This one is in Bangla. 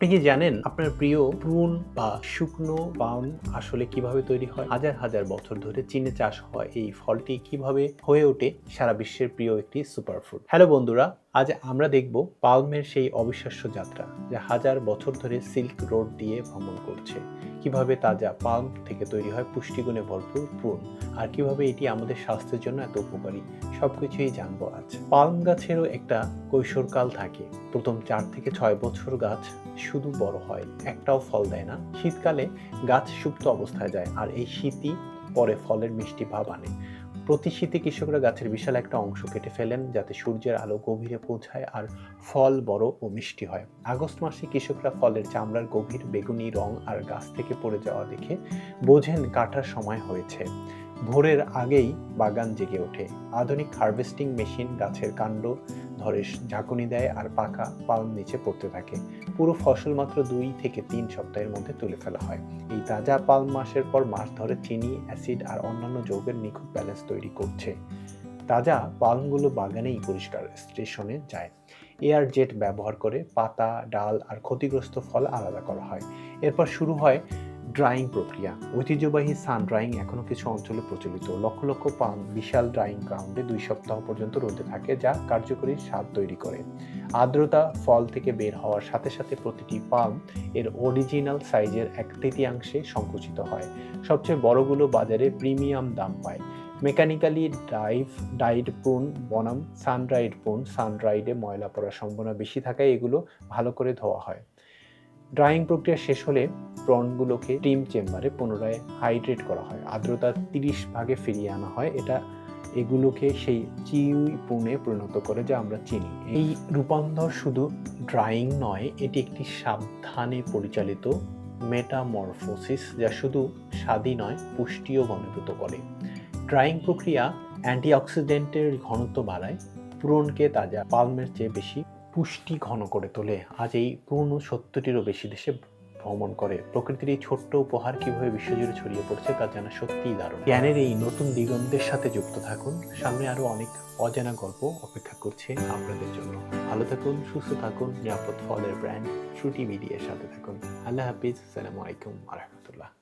আপনি কি জানেন আপনার প্রিয় প্রুন বা শুকনো পাম আসলে কিভাবে তৈরি হয়? হাজার হাজার বছর ধরে চীনে চাষ হয় এই ফলটি কিভাবে হয়ে ওঠে সারা বিশ্বের প্রিয় একটি সুপারফুড। হ্যালো বন্ধুরা, আজ আমরা দেখব পালমের সেই অবিশ্বাস্য যাত্রা যা হাজার বছর ধরে সিল্ক রোড দিয়ে ভ্রমণ করছে। কিভাবে তাজা পালম থেকে তৈরি হয় পুষ্টিগুণে ভরপুর প্রুন, আর কিভাবে এটি আমাদের স্বাস্থ্যের জন্য এত উপকারী, সবকিছুই জানবো আজ। পালম গাছেরও একটা কৈশোরকাল থাকে। প্রথম 4 থেকে 6 বছর গাছ শুধু বড় হয়, একটাও ফল দেয় না। শীতকালে গাছ সুপ্ত অবস্থায় যায়, আর এই শীতই পরে ফলের মিষ্টি ভাব আনে। প্রতি শীতে কৃষকরা গাছের বিশাল একটা অংশ কেটে ফেলেন যাতে সূর্যের আলো গভীরে পৌঁছায় আর ফল বড় ও মিষ্টি হয়। আগস্ট মাসে কৃষকরা ফলের চামড়ার গভীর বেগুনি রং আর গাছ থেকে পড়ে যাওয়া দেখে বোঝেন কাটার সময় হয়েছে। ভোরের আগেই বাগান জেগে ওঠে। আধুনিক হারভেস্টিং মেশিন গাছের কাণ্ড ধরে ঝাঁকুনি দেয় আর পাকা পালম নিচে পড়তে থাকে। পুরো ফসল মাত্র 2 থেকে 3 সপ্তাহের মধ্যে তুলে ফেলা হয়। এই তাজা পালম মাসের পর মাস ধরে চিনি, অ্যাসিড আর অন্যান্য যৌগের নিখুঁত ব্যালেন্স তৈরি করছে। তাজা পালমগুলো বাগানেই পরিষ্কার স্টেশনে যায়। এয়ার জেট ব্যবহার করে পাতা, ডাল আর ক্ষতিগ্রস্ত ফল আলাদা করা হয়। এরপর শুরু হয় ড্রাইং প্রক্রিয়া। ঐতিহ্যবাহী সান ড্রাইং এখনো কিছু অঞ্চলে প্রচলিত। লক্ষ লক্ষ পাম বিশাল ড্রাইং গ্রাউন্ডে 2 সপ্তাহ পর্যন্ত রোদে থাকে, যা কার্যকরী স্বাদ তৈরি করে। আর্দ্রতা ফল থেকে বের হওয়ার সাথে সাথে প্রতিটি পাম এর অরিজিনাল সাইজের 1/3 সংকুচিত হয়। সবচেয়ে বড়গুলো বাজারে প্রিমিয়াম দাম পায়। মেকানিক্যালি ডাইড প্রুন বনাম সানড্রাইড প্রুন। সানড্রাইডে ময়লা পড়ার সম্ভাবনা বেশি থাকায় এগুলো ভালো করে ধোয়া হয়। ড্রাইং প্রক্রিয়া শেষ হলে প্রনগুলোকে স্টিম চেম্বারে পুনরায় হাইড্রেট করা হয়। আর্দ্রতা 30 ভাগে ফিরিয়ে আনা হয়। এটা এগুলোকে সেই চিউই প্রুনে পরিণত করে যা আমরা চিনি। এই রূপান্তর শুধু ড্রাইং নয়, এটি একটি সাবধানে পরিচালিত মেটামরফোসিস যা শুধু স্বাদই নয়, পুষ্টিও ঘনীভূত করে। ড্রাইং প্রক্রিয়া অ্যান্টিঅক্সিডেন্টের ঘনত্ব বাড়ায়, প্রুনকে তাজা পালমের চেয়ে বেশি পুষ্টি ঘন করে তোলে। আজ এই পূর্ণ 70টিরও বেশি দেশে ভ্রমণ করে। প্রকৃতির এই ছোট্ট উপহার কিভাবে বিশ্বজুড়ে ছড়িয়ে পড়ছে তা জানা সত্যিই দারুণ। জ্ঞানের এই নতুন দিগন্তের সাথে যুক্ত থাকুন। সামনে আরো অনেক অজানা গল্প অপেক্ষা করছে আপনাদের জন্য। ভালো থাকুন, সুস্থ থাকুন, নিরাপদ ফলের ব্র্যান্ড ফ্রুটি মিডিয়ার সাথে থাকুন। আল্লাহ হাফিজ, আসসালামু আলাইকুম।